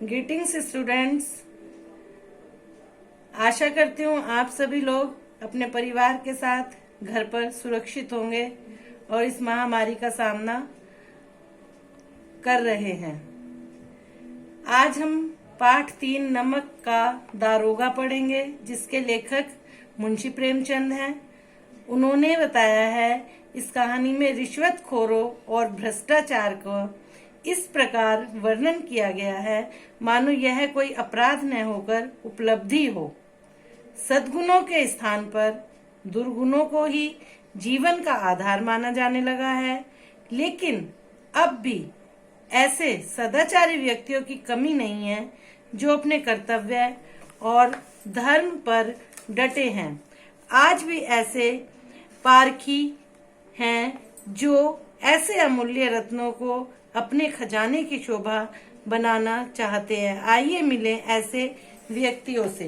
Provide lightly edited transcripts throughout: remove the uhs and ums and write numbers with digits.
Greetings students. आशा करती हूँ आप सभी लोग अपने परिवार के साथ घर पर सुरक्षित होंगे और इस महामारी का सामना कर रहे हैं। आज हम पाठ 3 नमक का दारोगा पढ़ेंगे, जिसके लेखक मुंशी प्रेमचंद हैं। उन्होंने बताया है इस कहानी में रिश्वतखोरों और भ्रष्टाचार को इस प्रकार वर्णन किया गया है मानो यह कोई अपराध न होकर उपलब्धि हो। सद्गुणों के स्थान पर दुर्गुणों को ही जीवन का आधार माना जाने लगा है, लेकिन अब भी ऐसे सदाचारी व्यक्तियों की कमी नहीं है जो अपने कर्तव्य और धर्म पर डटे हैं। आज भी ऐसे पारखी हैं जो ऐसे अमूल्य रत्नों को अपने खजाने की शोभा बनाना चाहते हैं। आइए मिलें ऐसे व्यक्तियों से।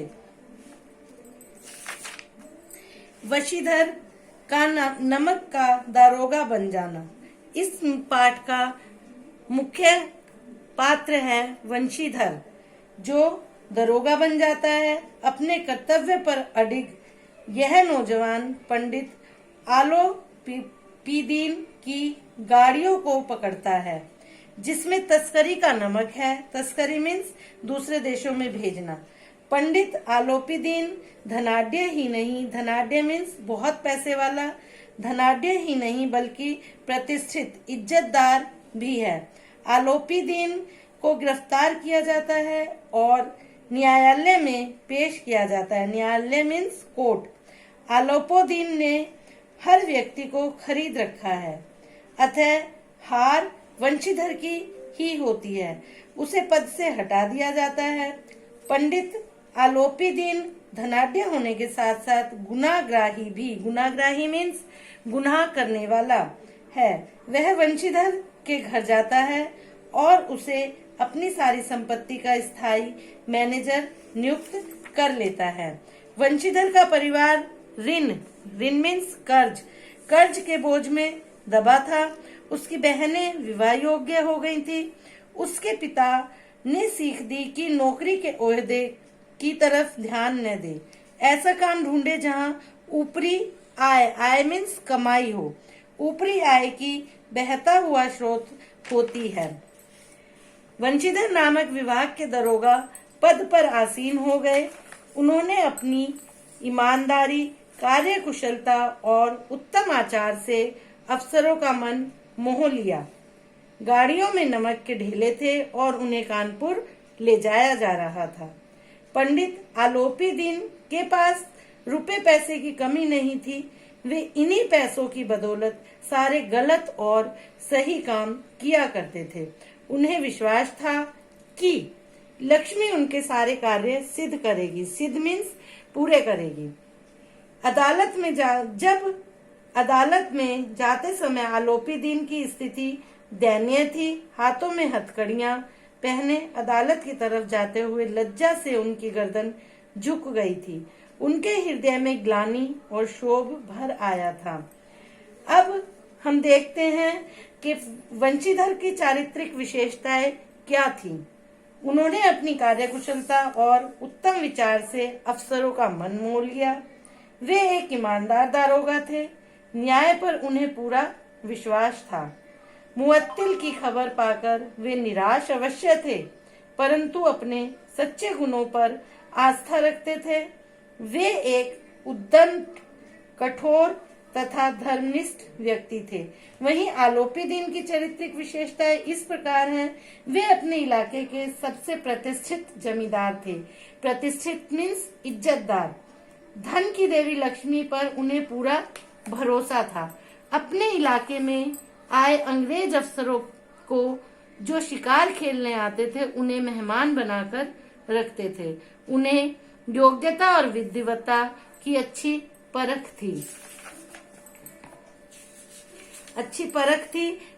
वशीधर का नमक का दारोगा बन जाना। इस पाठ का मुख्य पात्र है वंशीधर, जो दरोगा बन जाता है। अपने कर्तव्य पर अडिग यह नौजवान पंडित आलोपीदीन की गाड़ियों को पकड़ता है, जिसमें तस्करी का नमक है। तस्करी मीन्स दूसरे देशों में भेजना। पंडित आलोपीदीन धनाढ्य ही नहीं, धनाढ्य मीन्स बहुत पैसे वाला, धनाढ्य ही नहीं बल्कि प्रतिष्ठित इज्जतदार भी है। आलोपीदीन को गिरफ्तार किया जाता है और न्यायालय में पेश किया जाता है। न्यायालय मीन्स कोर्ट। आलोपीदीन ने हर व्यक्ति को खरीद रखा है, अतः हार वंशीधर की ही होती है। उसे पद से हटा दिया जाता है। पंडित आलोपीदीन धनाढ्य होने के साथ साथ गुनाहग्राही भी, गुनाहग्राही मीन्स गुनाह करने वाला है। वह वंशीधर के घर जाता है और उसे अपनी सारी संपत्ति का स्थायी मैनेजर नियुक्त कर लेता है। वंशीधर का परिवार ऋण मीन्स कर्ज के बोझ में दबा था। उसकी बहनें विवाह योग्य हो गई थी। उसके पिता ने सीख दी कि नौकरी के ओहदे की तरफ ध्यान न दे, ऐसा काम ढूंढे जहां ऊपरी आय मीन्स कमाई हो, ऊपरी आय की बहता हुआ स्रोत होती है। वंशीधर नामक विभाग के दरोगा पद पर आसीन हो गए। उन्होंने अपनी ईमानदारी, कार्यकुशलता और उत्तम आचार से अफसरों का मन मोह लिया। गाड़ियों में नमक के ढेले थे और उन्हें कानपुर ले जाया जा रहा था। पंडित आलोपीदीन के पास रुपए पैसे की कमी नहीं थी। वे इन्हीं पैसों की बदौलत सारे गलत और सही काम किया करते थे। उन्हें विश्वास था कि लक्ष्मी उनके सारे कार्य सिद्ध करेगी। सिद्ध मीन्स पूरे करेगी। जब अदालत में जाते समय आलोपीदीन की स्थिति दयनीय थी। हाथों में हथकड़ियां पहने अदालत की तरफ जाते हुए लज्जा से उनकी गर्दन झुक गई थी। उनके हृदय में ग्लानि और क्षोभ भर आया था। अब हम देखते हैं कि वंशीधर की चारित्रिक विशेषताएं क्या थी। उन्होंने अपनी कार्यकुशलता और उत्तम विचार से अफसरों का मन मोह लिया। वे एक ईमानदार दारोगा थे। न्याय पर उन्हें पूरा विश्वास था। मुवत्तिल की खबर पाकर वे निराश अवश्य थे, परंतु अपने सच्चे गुणों पर आस्था रखते थे। वे एक उद्दंड, कठोर तथा धर्मनिष्ठ व्यक्ति थे। वहीं आलोपीदीन की चारित्रिक विशेषताएं इस प्रकार हैं। वे अपने इलाके के सबसे प्रतिष्ठित जमींदार थे। प्रतिष्ठित मीन्स इज्जतदार। धन की देवी लक्ष्मी पर उन्हें पूरा भरोसा था। अपने इलाके में आए अंग्रेज अफसरों को जो शिकार खेलने आते थे, उन्हें मेहमान बनाकर रखते थे। उन्हें योग्यता और विद्वता की अच्छी परख थी।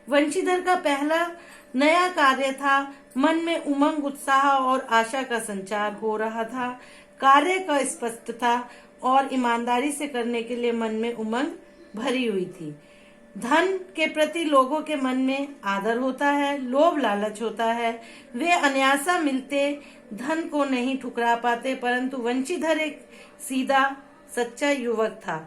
वंशीधर का पहला नया कार्य था। मन में उमंग, उत्साह और आशा का संचार हो रहा था। कार्य का स्पष्ट था और ईमानदारी से करने के लिए मन में उमंग भरी हुई थी। धन के प्रति लोगों के मन में आदर होता है, लोभ लालच होता है। वे अनायासा मिलते धन को नहीं ठुकरा पाते, परंतु वंशीधर एक सीधा सच्चा युवक था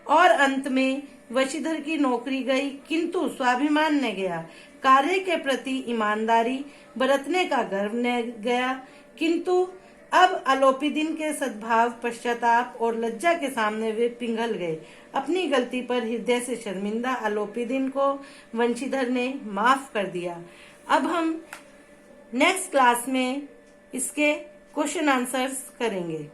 और अंत में वंशीधर की नौकरी गई, किंतु स्वाभिमान न गया। कार्य के प्रति ईमानदारी बरतने का गर्व न गया, किंतु अब अलोपीदीन के सद्भाव, पश्चाताप और लज्जा के सामने वे पिघल गए। अपनी गलती पर हृदय से शर्मिंदा अलोपीदीन को वंशीधर ने माफ कर दिया। अब हम नेक्स्ट क्लास में इसके क्वेश्चन आंसर्स करेंगे।